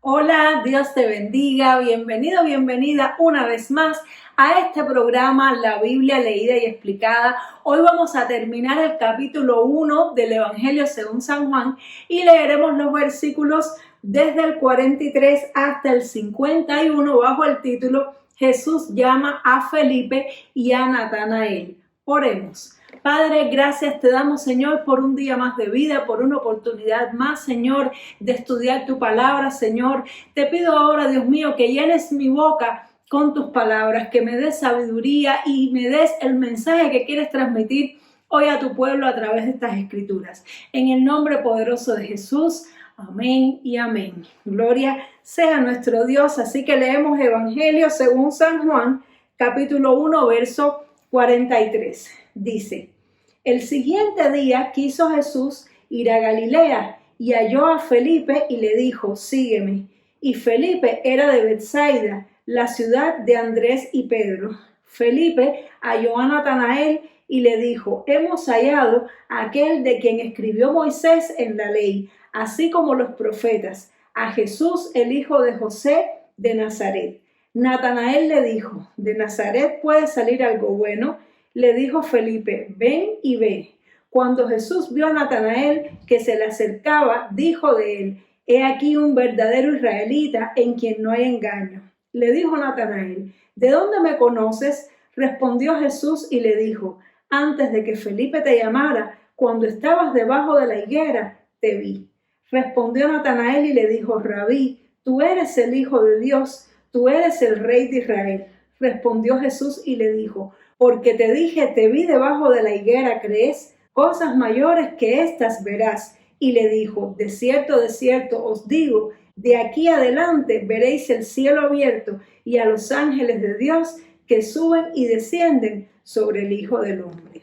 Hola, Dios te bendiga, bienvenido, bienvenida una vez más a este programa La Biblia leída y explicada. Hoy vamos a terminar el capítulo 1 del Evangelio según San Juan y leeremos los versículos desde el 43 hasta el 51 bajo el título Jesús llama a Felipe y a Natanael. Oremos. Padre, gracias te damos, Señor, por un día más de vida, por una oportunidad más, Señor, de estudiar tu palabra, Señor. Te pido ahora, Dios mío, que llenes mi boca con tus palabras, que me des sabiduría y me des el mensaje que quieres transmitir hoy a tu pueblo a través de estas escrituras. En el nombre poderoso de Jesús, amén y amén. Gloria sea nuestro Dios. Así que leemos Evangelio según San Juan, capítulo 1, verso 43. Dice: el siguiente día quiso Jesús ir a Galilea y halló a Felipe y le dijo: sígueme. Y Felipe era de Betsaida, la ciudad de Andrés y Pedro. Felipe halló a Natanael y le dijo: hemos hallado a aquel de quien escribió Moisés en la ley, así como los profetas, a Jesús, el hijo de José de Nazaret. Natanael le dijo: ¿de Nazaret puede salir algo bueno? Le dijo Felipe: ven y ve. Cuando Jesús vio a Natanael que se le acercaba, dijo de él: he aquí un verdadero israelita en quien no hay engaño. Le dijo Natanael: ¿de dónde me conoces? Respondió Jesús y le dijo: antes de que Felipe te llamara, cuando estabas debajo de la higuera, te vi. Respondió Natanael y le dijo: Rabí, tú eres el Hijo de Dios, tú eres el Rey de Israel. Respondió Jesús y le dijo: porque te dije, te vi debajo de la higuera, ¿crees? Cosas mayores que estas verás. Y le dijo: de cierto os digo, de aquí adelante veréis el cielo abierto y a los ángeles de Dios que suben y descienden sobre el Hijo del Hombre.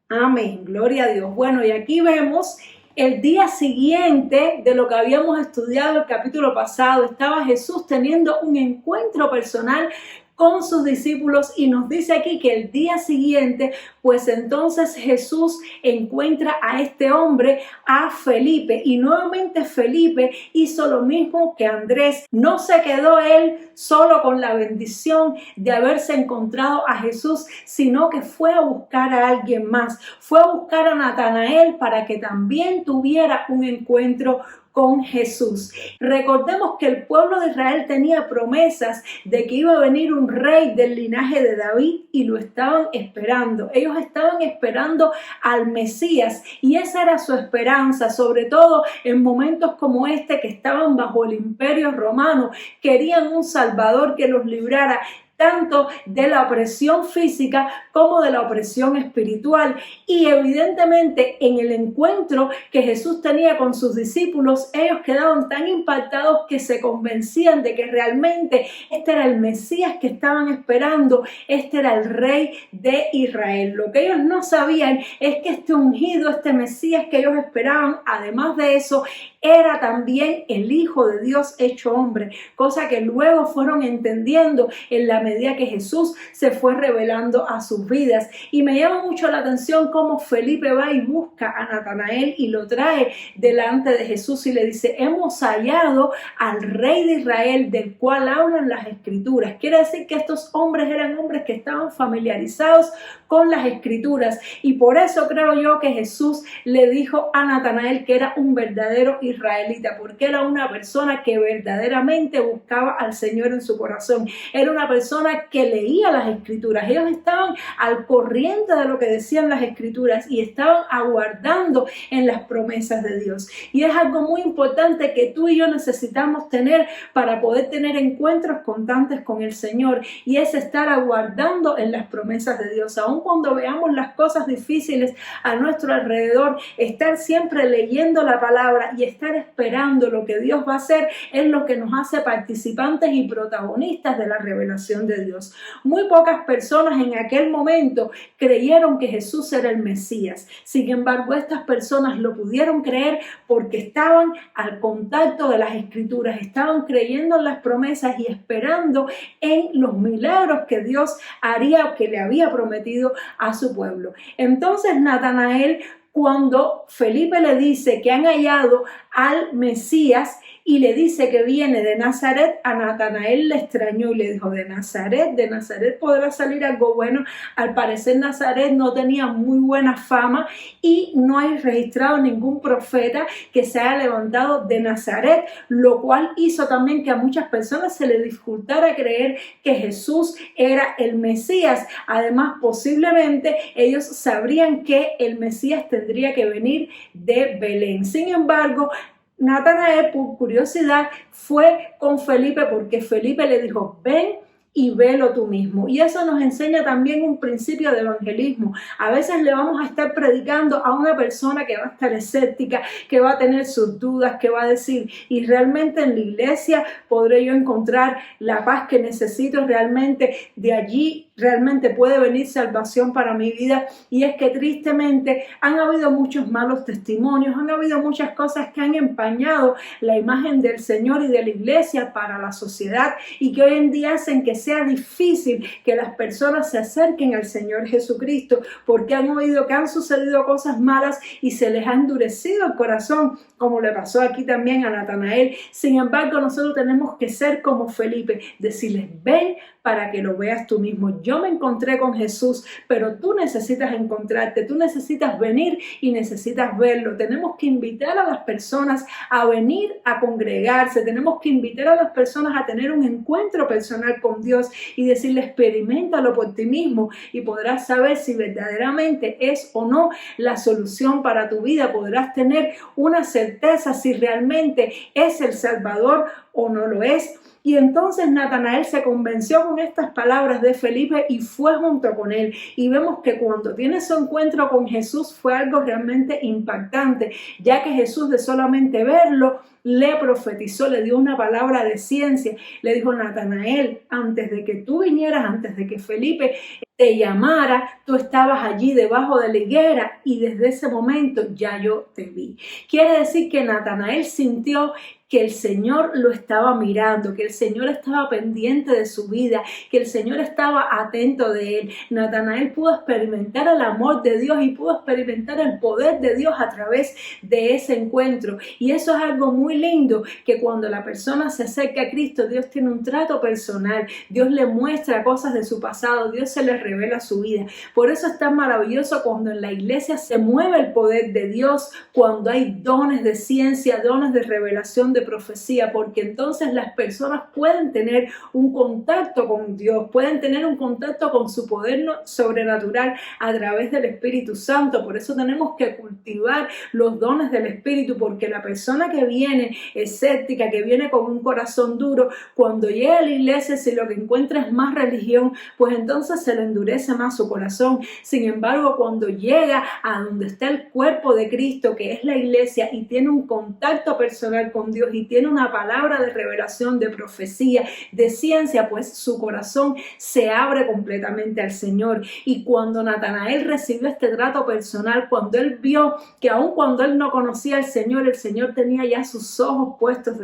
Amén, gloria a Dios. Bueno, y aquí vemos el día siguiente de lo que habíamos estudiado el capítulo pasado. Estaba Jesús teniendo un encuentro personal con sus discípulos y nos dice aquí que el día siguiente, pues entonces Jesús encuentra a este hombre, a Felipe, y nuevamente Felipe hizo lo mismo que Andrés. No se quedó él solo con la bendición de haberse encontrado a Jesús, sino que fue a buscar a alguien más, fue a buscar a Natanael para que también tuviera un encuentro con Jesús. Recordemos que el pueblo de Israel tenía promesas de que iba a venir un rey del linaje de David y lo estaban esperando. Ellos estaban esperando al Mesías y esa era su esperanza, sobre todo en momentos como este que estaban bajo el imperio romano. Querían un Salvador que los librara tanto de la opresión física como de la opresión espiritual. Y evidentemente en el encuentro que Jesús tenía con sus discípulos, ellos quedaban tan impactados que se convencían de que realmente este era el Mesías que estaban esperando, este era el Rey de Israel. Lo que ellos no sabían es que este ungido, este Mesías que ellos esperaban, además de eso, era también el Hijo de Dios hecho hombre, cosa que luego fueron entendiendo en la medida que Jesús se fue revelando a sus vidas. Y me llama mucho la atención cómo Felipe va y busca a Natanael y lo trae delante de Jesús y le dice: hemos hallado al Rey de Israel del cual hablan las Escrituras. Quiere decir que estos hombres eran hombres que estaban familiarizados con las Escrituras, y por eso creo yo que Jesús le dijo a Natanael que era un verdadero israelita, porque era una persona que verdaderamente buscaba al Señor en su corazón. Era una persona que leía las Escrituras. Ellos estaban al corriente de lo que decían las Escrituras y estaban aguardando en las promesas de Dios. Y es algo muy importante que tú y yo necesitamos tener para poder tener encuentros constantes con el Señor, y es estar aguardando en las promesas de Dios. Aun cuando veamos las cosas difíciles a nuestro alrededor, estar siempre leyendo la palabra y estar esperando lo que Dios va a hacer es lo que nos hace participantes y protagonistas de la revelación de Dios. Muy pocas personas en aquel momento creyeron que Jesús era el Mesías. Sin embargo, estas personas lo pudieron creer porque estaban al contacto de las Escrituras, estaban creyendo en las promesas y esperando en los milagros que Dios haría o que le había prometido a su pueblo. Entonces Natanael, cuando Felipe le dice que han hallado al Mesías, y le dice que viene de Nazaret, a Natanael le extrañó y le dijo, de Nazaret podrá salir algo bueno. Al parecer Nazaret no tenía muy buena fama y no hay registrado ningún profeta que se haya levantado de Nazaret, lo cual hizo también que a muchas personas se les dificultara creer que Jesús era el Mesías. Además, posiblemente ellos sabrían que el Mesías tendría que venir de Belén. Sin embargo, Natanael, por curiosidad, fue con Felipe porque Felipe le dijo, ven y velo tú mismo. Y eso nos enseña también un principio de evangelismo. A veces le vamos a estar predicando a una persona que va a estar escéptica, que va a tener sus dudas, que va a decir, y realmente en la iglesia podré yo encontrar la paz que necesito, realmente de allí realmente puede venir salvación para mi vida. Y es que tristemente han habido muchos malos testimonios, han habido muchas cosas que han empañado la imagen del Señor y de la iglesia para la sociedad, y que hoy en día hacen que sea difícil que las personas se acerquen al Señor Jesucristo, porque han oído que han sucedido cosas malas y se les ha endurecido el corazón, como le pasó aquí también a Natanael. Sin embargo, nosotros tenemos que ser como Felipe, decirles, ven para que lo veas tú mismo. Yo me encontré con Jesús, pero tú necesitas encontrarte, tú necesitas venir y necesitas verlo. Tenemos que invitar a las personas a venir a congregarse, tenemos que invitar a las personas a tener un encuentro personal con Dios y decirle, experiméntalo por ti mismo y podrás saber si verdaderamente es o no la solución para tu vida. Podrás tener una certeza si realmente es el Salvador o no lo es. Y entonces Natanael se convenció con estas palabras de Felipe y fue junto con él. Y vemos que cuando tiene su encuentro con Jesús fue algo realmente impactante, ya que Jesús, de solamente verlo, le profetizó, le dio una palabra de ciencia. Le dijo, Natanael, antes de que tú vinieras, antes de que Felipe te llamara, tú estabas allí debajo de la higuera y desde ese momento ya yo te vi. Quiere decir que Natanael sintió que el Señor lo estaba mirando, que el Señor estaba pendiente de su vida, que el Señor estaba atento de él. Natanael pudo experimentar el amor de Dios y pudo experimentar el poder de Dios a través de ese encuentro. Y eso es algo muy lindo, que cuando la persona se acerca a Cristo, Dios tiene un trato personal, Dios le muestra cosas de su pasado, Dios se le revela su vida. Por eso es tan maravilloso cuando en la iglesia se mueve el poder de Dios, cuando hay dones de ciencia, dones de revelación, de profecía, porque entonces las personas pueden tener un contacto con Dios, pueden tener un contacto con su poder sobrenatural a través del Espíritu Santo. Por eso tenemos que cultivar los dones del Espíritu, porque la persona que viene escéptica, que viene con un corazón duro, cuando llega a la iglesia, si lo que encuentra es más religión, pues entonces se le endurece más su corazón. Sin embargo, cuando llega a donde está el cuerpo de Cristo, que es la iglesia, y tiene un contacto personal con Dios y tiene una palabra de revelación, de profecía, de ciencia, pues su corazón se abre completamente al Señor. Y cuando Natanael recibió este trato personal, cuando él vio que aun cuando él no conocía al Señor, el Señor tenía ya sus ojos puestos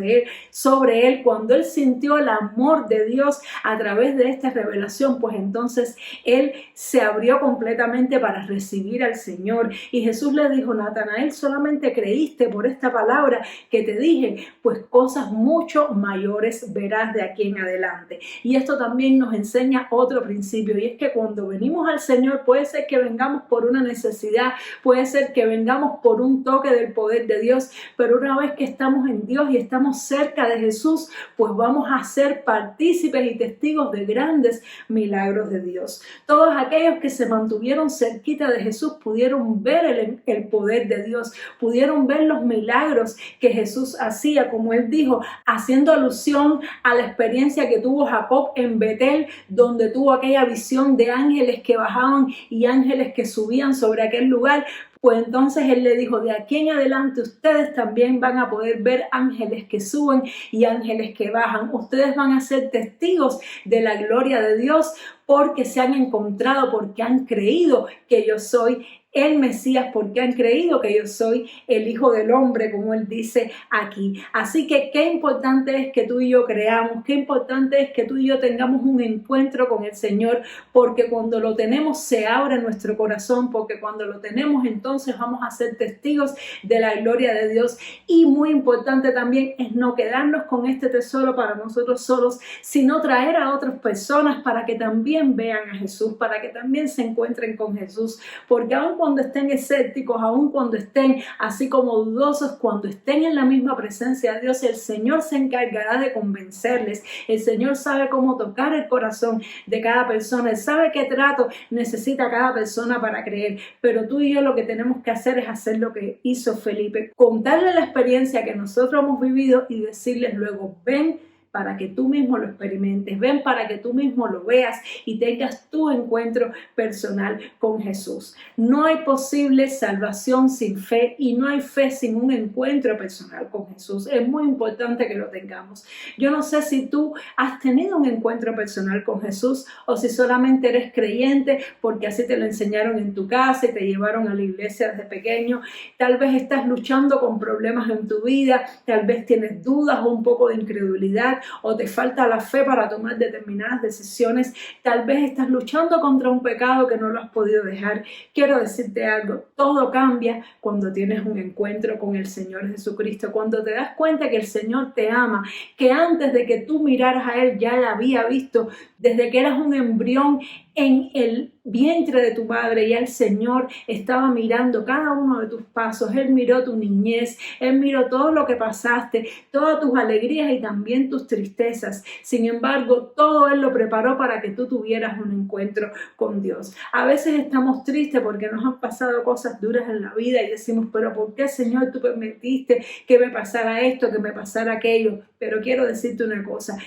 sobre él, cuando él sintió el amor de Dios a través de esta revelación, pues entonces él se abrió completamente para recibir al Señor. Y Jesús le dijo, Natanael, solamente creíste por esta palabra que te dije, pues cosas mucho mayores verás de aquí en adelante. Y esto también nos enseña otro principio, y es que cuando venimos al Señor, puede ser que vengamos por una necesidad, puede ser que vengamos por un toque del poder de Dios, pero una vez que estamos en Dios y estamos cerca de Jesús, pues vamos a ser partícipes y testigos de grandes milagros de Dios. Todos aquellos que se mantuvieron cerquita de Jesús pudieron ver el poder de Dios, pudieron ver los milagros que Jesús hacía, como él dijo, haciendo alusión a la experiencia que tuvo Jacob en Betel, donde tuvo aquella visión de ángeles que bajaban y ángeles que subían sobre aquel lugar. Pues entonces él le dijo, de aquí en adelante ustedes también van a poder ver ángeles que suben y ángeles que bajan. Ustedes van a ser testigos de la gloria de Dios porque se han encontrado, porque han creído que yo soy el Mesías, porque han creído que yo soy el Hijo del Hombre, como Él dice aquí. Así que qué importante es que tú y yo creamos, qué importante es que tú y yo tengamos un encuentro con el Señor, porque cuando lo tenemos se abre nuestro corazón, porque cuando lo tenemos entonces vamos a ser testigos de la gloria de Dios. Y muy importante también es no quedarnos con este tesoro para nosotros solos, sino traer a otras personas para que también vean a Jesús, para que también se encuentren con Jesús, porque aun cuando estén escépticos, aun cuando estén así como dudosos, cuando estén en la misma presencia de Dios, el Señor se encargará de convencerles. El Señor sabe cómo tocar el corazón de cada persona, Él sabe qué trato necesita cada persona para creer, pero tú y yo lo que tenemos que hacer es hacer lo que hizo Felipe, contarle la experiencia que nosotros hemos vivido y decirles luego, ven para que tú mismo lo experimentes, ven para que tú mismo lo veas y tengas tu encuentro personal con Jesús. No hay posible salvación sin fe y no hay fe sin un encuentro personal con Jesús. Es muy importante que lo tengamos. Yo no sé si tú has tenido un encuentro personal con Jesús o si solamente eres creyente porque así te lo enseñaron en tu casa y te llevaron a la iglesia desde pequeño. Tal vez estás luchando con problemas en tu vida, tal vez tienes dudas o un poco de incredulidad, o te falta la fe para tomar determinadas decisiones. Tal vez estás luchando contra un pecado que no lo has podido dejar. Quiero decirte algo, todo cambia cuando tienes un encuentro con el Señor Jesucristo, cuando te das cuenta que el Señor te ama, que antes de que tú miraras a Él ya Él había visto, desde que eras un embrión en el vientre de tu madre, ya el Señor estaba mirando cada uno de tus pasos. Él miró tu niñez, Él miró todo lo que pasaste, todas tus alegrías y también tus tristezas. Sin embargo, todo Él lo preparó para que tú tuvieras un encuentro con Dios. A veces estamos tristes porque nos han pasado cosas duras en la vida y decimos, pero ¿por qué, Señor, tú permitiste que me pasara esto, que me pasara aquello? Pero quiero decirte una cosa.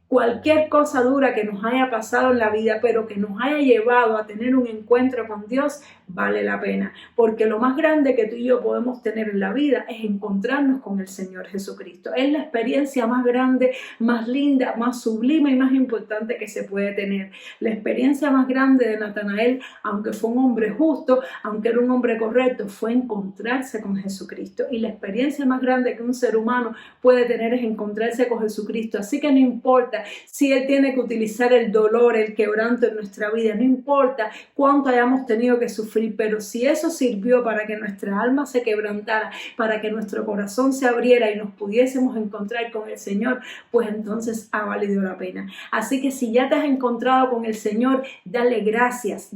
Cualquier cosa dura que nos haya pasado en la vida, pero que nos haya llevado a tener un encuentro con Dios, vale la pena. Porque lo más grande que tú y yo podemos tener en la vida es encontrarnos con el Señor Jesucristo. Es la experiencia más grande, más linda, más sublime y más importante que se puede tener. La experiencia más grande de Natanael, aunque fue un hombre justo, aunque era un hombre correcto, fue encontrarse con Jesucristo. Y la experiencia más grande que un ser humano puede tener es encontrarse con Jesucristo. Así que no importa si Él tiene que utilizar el dolor, el quebranto en nuestra vida, no importa cuánto hayamos tenido que sufrir, pero si eso sirvió para que nuestra alma se quebrantara, para que nuestro corazón se abriera y nos pudiésemos encontrar con el Señor, pues entonces ha valido la pena. Así que si ya te has encontrado con el Señor, dale gracias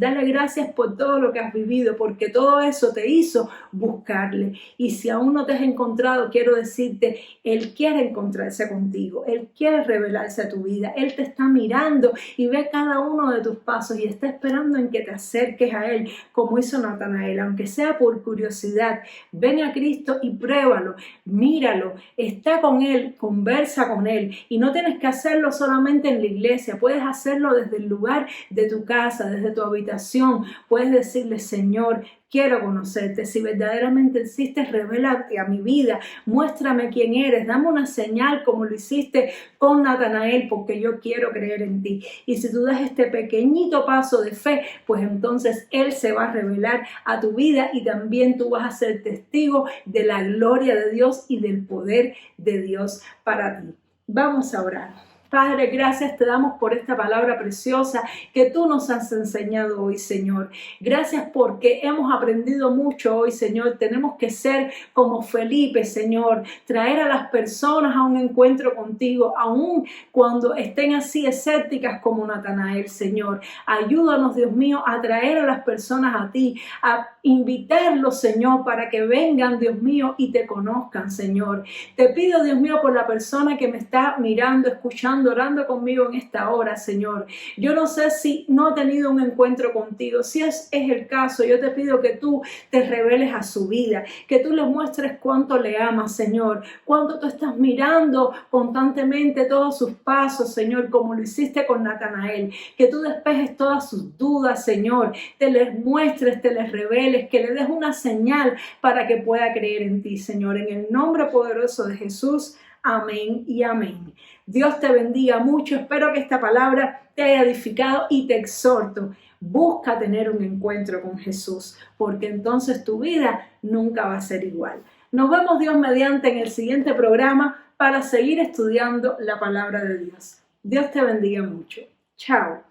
por todo lo que has vivido, porque todo eso te hizo buscarle. Y si aún no te has encontrado, quiero decirte, Él quiere encontrarse contigo, Él quiere revelarse a tu vida, Él te está mirando y ve cada uno de tus pasos y está esperando en que te acerques a Él, como hizo Natanael, aunque sea por curiosidad. Ven a Cristo y pruébalo, míralo, está con Él, conversa con Él, y no tienes que hacerlo solamente en la iglesia, puedes hacerlo desde el lugar de tu casa, desde tu habitación. Puedes decirle, Señor, quiero conocerte. Si verdaderamente existes, revélate a mi vida, muéstrame quién eres, dame una señal como lo hiciste con Natanael, porque yo quiero creer en ti. Y si tú das este pequeñito paso de fe, pues entonces Él se va a revelar a tu vida y también tú vas a ser testigo de la gloria de Dios y del poder de Dios para ti. Vamos a orar. Padre, gracias te damos por esta palabra preciosa que tú nos has enseñado hoy, Señor. Gracias porque hemos aprendido mucho hoy, Señor. Tenemos que ser como Felipe, Señor. Traer a las personas a un encuentro contigo, aun cuando estén así escépticas como Natanael, Señor. Ayúdanos, Dios mío, a traer a las personas a ti, a invitarlos, Señor, para que vengan, Dios mío, y te conozcan, Señor. Te pido, Dios mío, por la persona que me está mirando, escuchando, orando conmigo en esta hora, Señor. Yo no sé si no ha tenido un encuentro contigo. Si es el caso, yo te pido que tú te reveles a su vida, que tú le muestres cuánto le amas, Señor, cuánto tú estás mirando constantemente todos sus pasos, Señor, como lo hiciste con Natanael, que tú despejes todas sus dudas, Señor, te les muestres, te les reveles, que le des una señal para que pueda creer en ti, Señor, en el nombre poderoso de Jesús. Amén y amén. Dios te bendiga mucho. Espero que esta palabra te haya edificado y te exhorto. Busca tener un encuentro con Jesús, porque entonces tu vida nunca va a ser igual. Nos vemos Dios mediante en el siguiente programa para seguir estudiando la palabra de Dios. Dios te bendiga mucho. Chao.